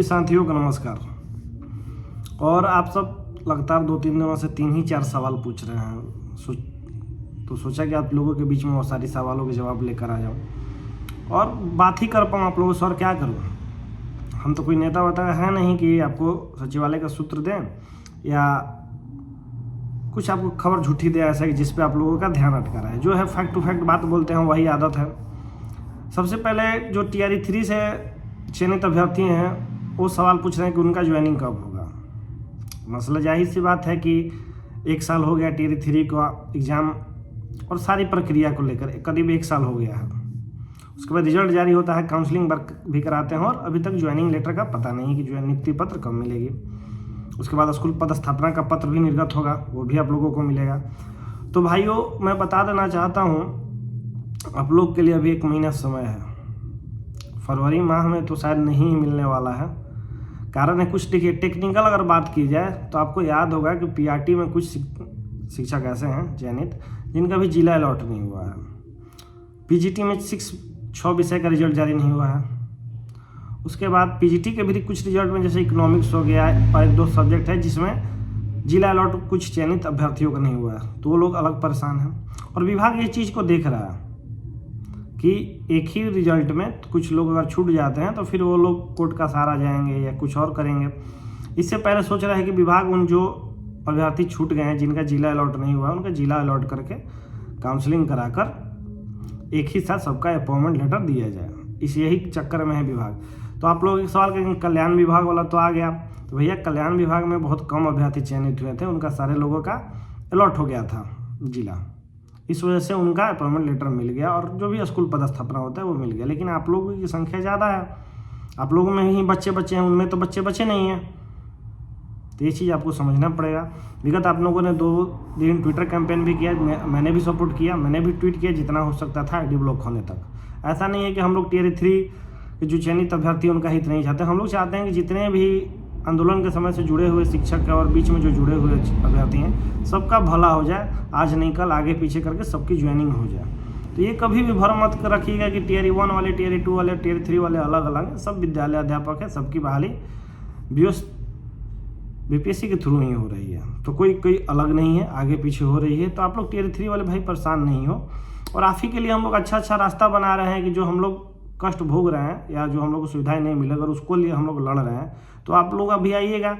साथियों को नमस्कार। और आप सब लगातार 2-3 दिनों से 3 ही 4 सवाल पूछ रहे हैं, तो सोचा कि आप लोगों के बीच में वो सारी सवालों के जवाब लेकर आ जाऊं और बात ही कर पाऊँ आप लोगों से। और क्या करूं, हम तो कोई नेता वेता है नहीं कि आपको सचिवालय का सूत्र दें या कुछ आपको खबर झूठी दे ऐसा कि जिस पे आप लोगों का ध्यान अटका रहा है। जो है फैक्ट टू फैक्ट बात बोलते हैं, वही आदत है। सबसे पहले जो टीआरई 3 से चयनित अभ्यर्थी हैं वो सवाल पूछ रहे हैं कि उनका ज्वाइनिंग कब होगा। मसला जाहिर सी बात है कि 1 साल हो गया टीआरई 3 का एग्ज़ाम और सारी प्रक्रिया को लेकर करीब 1 साल हो गया है। उसके बाद रिजल्ट जारी होता है, काउंसलिंग वर्क भी कराते हैं और अभी तक ज्वाइनिंग लेटर का पता नहीं कि जो नियुक्ति पत्र कब मिलेगी। उसके बाद स्कूल पदस्थापना का पत्र भी निर्गत होगा, वो भी आप लोगों को मिलेगा। तो भाइयों, मैं बता देना चाहता हूँ आप लोग के लिए अभी 1 महीना समय है। फरवरी माह में तो शायद नहीं मिलने वाला है। कारण है कुछ, देखिए टेक्निकल अगर बात की जाए तो आपको याद होगा कि पीआरटी में कुछ शिक्षक ऐसे हैं चयनित जिनका भी जिला अलॉट नहीं हुआ है। पीजीटी में 6 विषय का रिजल्ट जारी नहीं हुआ है। उसके बाद पीजीटी के भी कुछ रिजल्ट में जैसे इकोनॉमिक्स हो गया और 1-2 सब्जेक्ट है जिसमें जिला अलॉट कुछ चयनित अभ्यर्थियों का नहीं हुआ है, तो वो लोग अलग परेशान हैं। और विभाग ये चीज़ को देख रहा है कि एक ही रिजल्ट में कुछ लोग अगर छूट जाते हैं तो फिर वो लोग कोर्ट का सहारा जाएंगे या कुछ और करेंगे। इससे पहले सोच रहा है कि विभाग उन जो अभ्यर्थी छूट गए हैं जिनका जिला अलॉट नहीं हुआ उनका जिला अलॉट करके काउंसलिंग कराकर एक ही साथ सबका अपॉइंटमेंट लेटर दिया जाए। यही चक्कर में है विभाग। तो आप लोग एक सवाल करेंगे कल्याण विभाग वाला तो आ गया, तो भैया कल्याण विभाग में बहुत कम अभ्यर्थी चयनित हुए थे, उनका सारे लोगों का अलॉट हो गया था जिला, इस वजह से उनका अपॉइंटमेंट लेटर मिल गया और जो भी स्कूल पदस्थापना होता है वो मिल गया। लेकिन आप लोगों की संख्या ज़्यादा है, आप लोगों में ही बच्चे हैं, उनमें तो बच्चे नहीं हैं। तो ये चीज़ आपको समझना पड़ेगा। विगत आप लोगों ने 2 दिन ट्विटर कैंपेन भी किया, मैंने भी सपोर्ट किया, मैंने भी ट्वीट किया जितना हो सकता था आईडी ब्लॉक होने तक। ऐसा नहीं है कि हम लोग टीआरई 3 के जो चयनित अभ्यर्थी उनका हित नहीं चाहते। हम लोग चाहते हैं कि जितने भी आंदोलन के समय से जुड़े हुए शिक्षक और बीच में जो जुड़े हुए अभ्यर्थी हैं सबका भला हो जाए, आज नहीं कल आगे पीछे करके सबकी ज्वाइनिंग हो जाए। तो ये कभी भी भ्रम मत रखिएगा कि टीआरई 1 वाले, टीआरई 2 वाले, टीआरई 3 वाले अलग अलग हैं। सब विद्यालय अध्यापक है, सबकी बहाली बीपीएससी के थ्रू ही हो रही है, तो कोई अलग नहीं है, आगे पीछे हो रही है। तो आप लोग टीआरई 3 वाले भाई परेशान नहीं हो। और आप ही के लिए हम लोग अच्छा रास्ता बना रहे हैं कि जो हम लोग कष्ट भोग रहे हैं या जो हम लोग को सुविधाएं नहीं मिले, अगर उसको लिए हम लोग लड़ रहे हैं तो आप लोग अभी आइएगा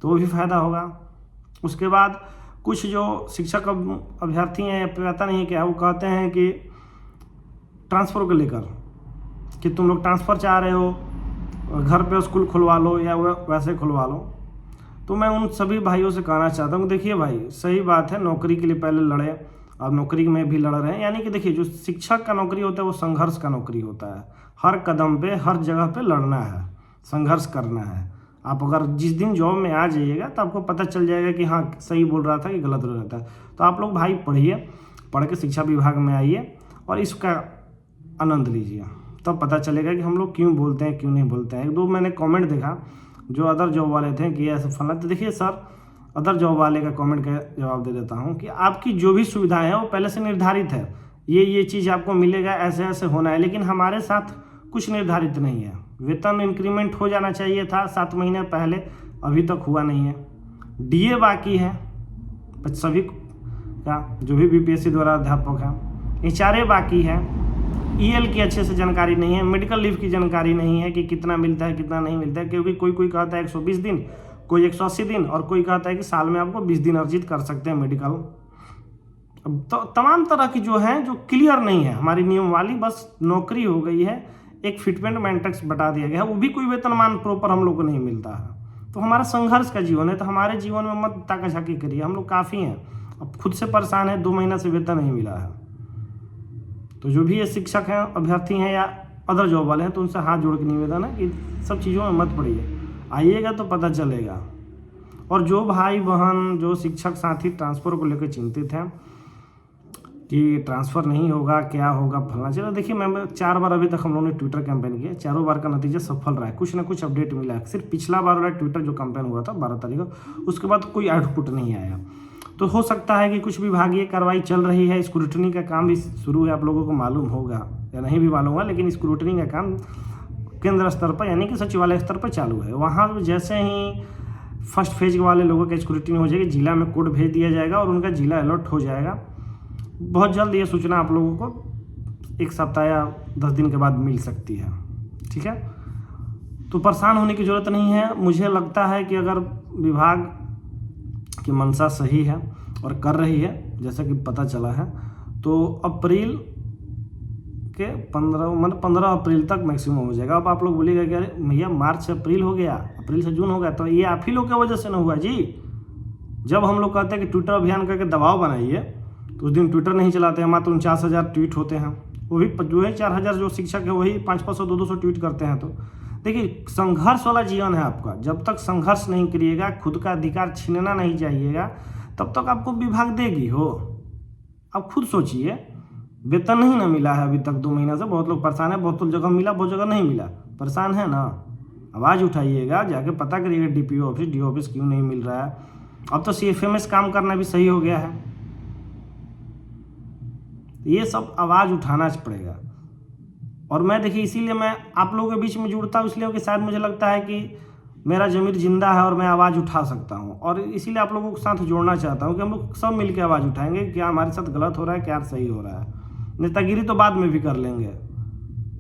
तो वो भी फ़ायदा होगा। उसके बाद कुछ जो शिक्षक अभ्यर्थी हैं, पता नहीं है क्या, वो कहते हैं कि ट्रांसफ़र को लेकर कि तुम लोग ट्रांसफ़र चाह रहे हो, घर पे स्कूल खुलवा लो या वैसे खुलवा लो। तो मैं उन सभी भाइयों से कहना चाहता हूँ, देखिए भाई सही बात है, नौकरी के लिए पहले लड़े, अब नौकरी में भी लड़ रहे हैं। यानी कि देखिए जो शिक्षक का नौकरी होता है वो संघर्ष का नौकरी होता है। हर कदम पे, हर जगह पे लड़ना है, संघर्ष करना है। आप अगर जिस दिन जॉब में आ जाइएगा तो आपको पता चल जाएगा कि हाँ सही बोल रहा था कि गलत बोल रहा था। तो आप लोग भाई पढ़िए, पढ़ के शिक्षा विभाग में आइए और इसका आनंद लीजिए, तब पता चलेगा कि हम लोग क्यों बोलते हैं क्यों नहीं बोलते हैं। 1-2 मैंने कॉमेंट देखा जो अदर जॉब वाले थे कि ऐसे फला। तो देखिए सर, अदर जॉब वाले का कमेंट का जवाब दे देता हूँ कि आपकी जो भी सुविधाएं हैं वो पहले से निर्धारित है, ये चीज़ आपको मिलेगा, ऐसे ऐसे होना है। लेकिन हमारे साथ कुछ निर्धारित नहीं है। वेतन इंक्रीमेंट हो जाना चाहिए था 7 महीने पहले, अभी तक हुआ नहीं है। डीए बाकी है सभी का, जो भी बीपीएससी द्वारा अध्यापक है। एचआरए बाकी है। ईएल की अच्छे से जानकारी नहीं है, मेडिकल लीव की जानकारी नहीं है कि कितना मिलता है कितना नहीं मिलता है, क्योंकि कोई कहता है 120 दिन, कोई 180 दिन और कोई कहता है कि साल में आपको 20 दिन अर्जित कर सकते हैं मेडिकल। तो तमाम तरह की जो है जो क्लियर नहीं है हमारी नियम वाली, बस नौकरी हो गई है, एक फिटमेंट मैट्रिक्स बता दिया गया है, वो भी कोई वेतनमान प्रॉपर हम लोग को नहीं मिलता है। तो हमारा संघर्ष का जीवन है, तो हमारे जीवन में मत ताकाझाकी करिए, हम लोग काफ़ी हैं। अब खुद से परेशान है, 2 महीना से वेतन नहीं मिला है। तो जो भी ये शिक्षक हैं, अभ्यर्थी हैं या अदर जॉब वाले हैं, तो उनसे हाथ जोड़ के निवेदन है कि सब चीज़ों में मत पड़िए, आइएगा तो पता चलेगा। और जो भाई बहन, जो शिक्षक साथी ट्रांसफ़र को लेकर चिंतित हैं कि ट्रांसफ़र नहीं होगा, क्या होगा, फलना, चलो देखिए मैं 4 बार अभी तक हम लोगों ने ट्विटर कैंपेन किया, चारों बार का नतीजा सफल रहा है, कुछ ना कुछ अपडेट मिला है। सिर्फ पिछला बार वाला ट्विटर जो कैंपेन हुआ था 12 तारीख को, उसके बाद कोई आउटपुट नहीं आया। तो हो सकता है कि कुछ विभागीय कार्रवाई चल रही है, स्क्रूटनी का काम भी शुरू है, आप लोगों को मालूम होगा या नहीं भी मालूम होगा, लेकिन स्क्रूटनी का काम केंद्र स्तर पर यानी कि सचिवालय स्तर पर चालू है। वहाँ जैसे ही फर्स्ट फेज वाले लोगों की स्क्रूटिनी हो जाएगी, जिला में कोड भेज दिया जाएगा और उनका जिला अलॉट हो जाएगा। बहुत जल्द ये सूचना आप लोगों को 1 सप्ताह या 10 दिन के बाद मिल सकती है। ठीक है, तो परेशान होने की ज़रूरत नहीं है। मुझे लगता है कि अगर विभाग की मंशा सही है और कर रही है जैसा कि पता चला है, तो अप्रैल के 15 अप्रैल तक मैक्सिमम हो जाएगा। अब आप लोग बोलिएगा कि अरे भैया मार्च से अप्रैल हो गया, अप्रैल से जून हो गया, तो ये आप ही लोग की वजह से ना हुआ जी। जब हम लोग कहते हैं कि ट्विटर अभियान करके दबाव बनाइए, तो उस दिन ट्विटर नहीं चलाते हैं, मात्र 49,000 ट्वीट होते हैं। वही जो है 4,000 जो शिक्षक है वही 500-500 200 ट्वीट करते हैं। तो देखिए, संघर्ष वाला जीवन है आपका। जब तक संघर्ष नहीं करिएगा, खुद का अधिकार छीनना नहीं चाहिएगा, तब तक आपको विभाग देगी हो। अब खुद सोचिए, वेतन नहीं ना मिला है अभी तक 2 महीना से। बहुत लोग परेशान है, बहुत जगह मिला, बहुत जगह नहीं मिला। परेशान है ना, आवाज़ उठाइएगा, जाके पता करिएगा DPO ऑफिस, DO ऑफिस क्यों नहीं मिल रहा है। अब तो CFMS काम करना भी सही हो गया है। ये सब आवाज़ उठाना पड़ेगा। और मैं देखिए, इसीलिए मैं आप लोगों के बीच में जुड़ता हूँ, इसलिए कि शायद मुझे लगता है कि मेरा ज़मीर जिंदा है और मैं आवाज़ उठा सकता हूँ। और इसीलिए आप लोगों के साथ जोड़ना चाहता हूँ कि हम लोग सब मिलकर आवाज़ उठाएंगे, क्या हमारे साथ गलत हो रहा है, क्या सही हो रहा है। नेतागिरी तो बाद में भी कर लेंगे,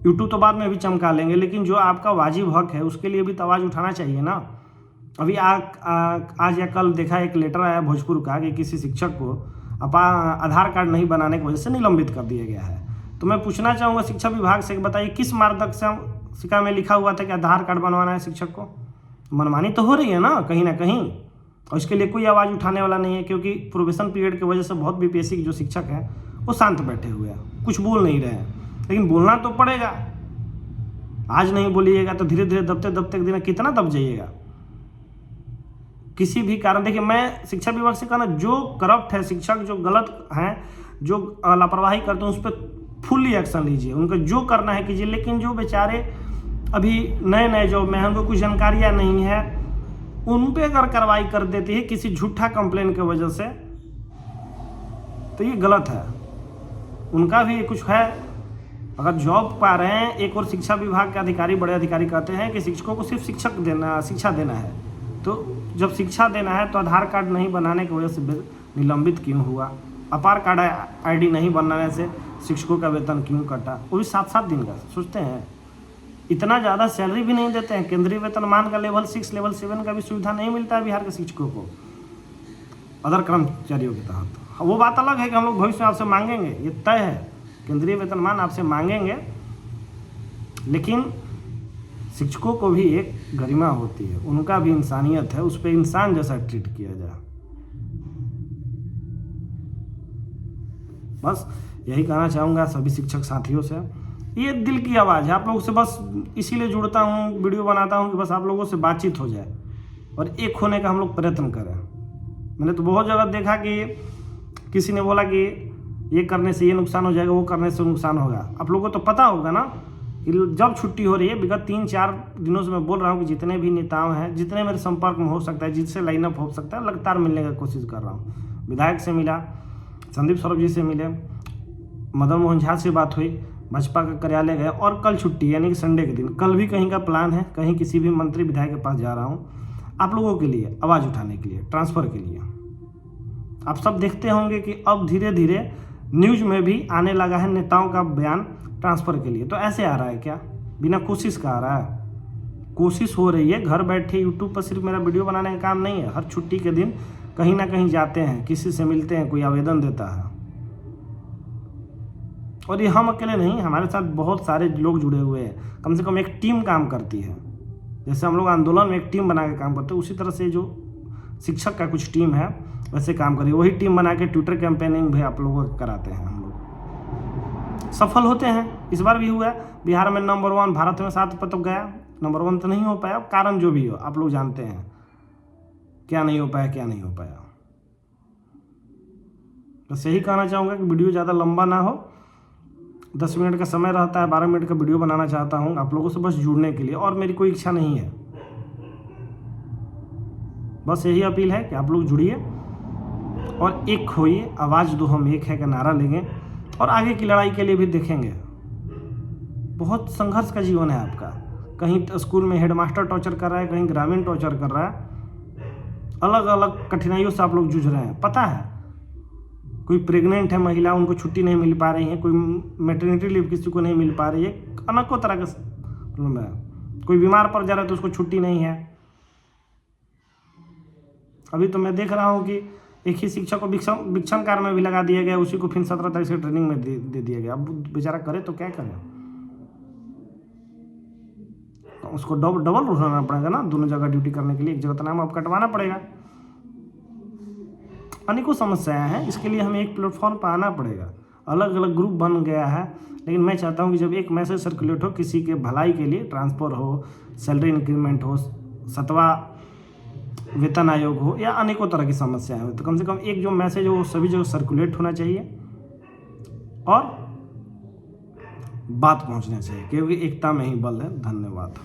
यूट्यूब तो बाद में भी चमका लेंगे, लेकिन जो आपका वाजिब हक है उसके लिए भी तो आवाज़ उठाना चाहिए ना। अभी आज या कल देखा एक लेटर आया भोजपुर का कि किसी शिक्षक को आधार कार्ड नहीं बनाने की वजह से निलंबित कर दिया गया है। तो मैं पूछना चाहूँगा शिक्षा विभाग से, बताइए किस मार्गदर्शिका में लिखा हुआ था कि आधार कार्ड बनवाना है शिक्षक को। मनमानी तो हो रही है ना कहीं, और इसके लिए कोई आवाज़ उठाने वाला नहीं है, क्योंकि प्रोबेशन पीरियड की वजह से बहुत BPSC के जो शिक्षक हैं वो शांत बैठे हुए हैं, कुछ बोल नहीं रहे हैं। लेकिन बोलना तो पड़ेगा। आज नहीं बोलिएगा तो धीरे धीरे दबते दबते दिन कितना दब जाइएगा किसी भी कारण। देखिए, मैं शिक्षा विभाग से कहना, जो करप्ट है शिक्षक, जो गलत हैं, जो लापरवाही करते हैं, उस पर फुल्ली एक्शन लीजिए, उनको जो करना है कीजिए। लेकिन जो बेचारे अभी नए जो में उनको कुछ जानकारियाँ नहीं है, उन पर अगर कार्रवाई कर देती है किसी झूठा कंप्लेन की वजह से, तो ये गलत है। उनका भी कुछ है। अगर जॉब पा रहे हैं, एक और शिक्षा विभाग के अधिकारी, बड़े अधिकारी कहते हैं कि शिक्षकों को सिर्फ शिक्षा देना है। तो जब शिक्षा देना है तो आधार कार्ड नहीं बनाने की वजह से निलंबित क्यों हुआ, अपार कार्ड ID नहीं बनाने से शिक्षकों का वेतन क्यों कटा, वो भी 7-7 दिन का। सोचते हैं इतना ज़्यादा सैलरी भी नहीं देते हैं। केंद्रीय वेतनमान का लेवल 6 लेवल 7 का भी सुविधा नहीं मिलता है बिहार के शिक्षकों को अदर कर्मचारियों के तहत। वो बात अलग है कि हम लोग भविष्य में आपसे मांगेंगे, ये तय है, केंद्रीय वेतनमान आपसे मांगेंगे, लेकिन शिक्षकों को भी एक गरिमा होती है, उनका भी इंसानियत है, उस पर इंसान जैसा ट्रीट किया जाए। बस यही कहना चाहूँगा सभी शिक्षक साथियों से। ये दिल की आवाज़ है आप लोगों से, बस इसीलिए जुड़ता हूँ, वीडियो बनाता हूँ कि बस आप लोगों से बातचीत हो जाए और एक होने का हम लोग प्रयत्न करें। मैंने तो बहुत जगह देखा कि किसी ने बोला कि ये करने से ये नुकसान हो जाएगा, वो करने से नुकसान होगा। आप लोगों को तो पता होगा ना कि जब छुट्टी हो रही है, विगत 3-4 दिनों से मैं बोल रहा हूँ कि जितने भी नेताओं हैं, जितने मेरे संपर्क में हो सकता है, जिससे लाइनअप हो सकता है, लगातार मिलने की कोशिश कर रहा हूँ। विधायक से मिला, संदीप सौरभ जी से मिले, मदन मोहन झा से बात हुई, भाजपा का कार्यालय गए, और कल छुट्टी यानी कि संडे के दिन कल भी कहीं का प्लान है, कहीं किसी भी मंत्री विधायक के पास जा रहा हूँ आप लोगों के लिए आवाज़ उठाने के लिए, ट्रांसफ़र के लिए। आप सब देखते होंगे कि अब धीरे धीरे न्यूज़ में भी आने लगा है नेताओं का बयान ट्रांसफ़र के लिए। तो ऐसे आ रहा है क्या, बिना कोशिश का आ रहा है? कोशिश हो रही है। घर बैठे यूट्यूब पर सिर्फ मेरा वीडियो बनाने का काम नहीं है, हर छुट्टी के दिन कहीं ना कहीं जाते हैं, किसी से मिलते हैं, कोई आवेदन देता है। और ये हम अकेले नहीं, हमारे साथ बहुत सारे लोग जुड़े हुए हैं, कम से कम एक टीम काम करती है। जैसे हम लोग आंदोलन में एक टीम बना के काम करते हैं, उसी तरह से जो शिक्षक का कुछ टीम है वैसे काम करिए। वही टीम बना के ट्विटर कैंपेनिंग भी आप लोगों को कराते हैं। हम लोग सफल होते हैं, इस बार भी हुआ। बिहार में नंबर 1, भारत में 7 पर तो गया, नंबर 1 तो नहीं हो पाया। कारण जो भी हो आप लोग जानते हैं, क्या नहीं हो पाया, क्या नहीं हो पाया। बस यही कहना चाहूँगा कि वीडियो ज़्यादा लंबा ना हो, 10 मिनट का समय रहता है, 12 मिनट का वीडियो बनाना चाहता हूँ आप लोगों से बस जुड़ने के लिए, और मेरी कोई इच्छा नहीं है। बस यही अपील है कि आप लोग जुड़िए और एक होइए, आवाज़ दो हम एक है का नारा लेंगे, और आगे की लड़ाई के लिए भी देखेंगे। बहुत संघर्ष का जीवन है आपका, कहीं स्कूल में हेडमास्टर टॉर्चर कर रहा है, कहीं ग्रामीण टॉर्चर कर रहा है। अलग अलग कठिनाइयों से आप लोग जूझ रहे हैं, पता है। कोई प्रेग्नेंट है महिला, उनको छुट्टी नहीं मिल पा रही है, कोई मैटरनिटी लीव किसी को नहीं मिल पा रही है, अनेकों तरह का प्रॉब्लम है। कोई बीमार पड़ जा रहा है तो उसको छुट्टी नहीं है। अभी तो मैं देख रहा हूँ कि एक ही शिक्षक को वीक्षण कार्य में भी लगा दिया गया, उसी को फिर 17 तारीख से ट्रेनिंग में दे दिया गया। अब बेचारा करे तो क्या करे, तो उसको डबल रुकना पड़ेगा ना, दोनों जगह ड्यूटी करने के लिए। एक जगह तो नाम अब कटवाना पड़ेगा। अनेकों समस्याएं हैं, इसके लिए हमें एक प्लेटफॉर्म पर आना पड़ेगा। अलग अलग ग्रुप बन गया है, लेकिन मैं चाहता हूं कि जब एक मैसेज सर्कुलेट हो किसी के भलाई के लिए, ट्रांसफ़र हो, सैलरी इंक्रीमेंट हो, 7वां वेतन आयोग हो, या अनेकों तरह की समस्याएं हो, तो कम से कम एक जो मैसेज हो वो सभी जगह सर्कुलेट होना चाहिए और बात पहुंचना चाहिए, क्योंकि एकता में ही बल है। धन्यवाद।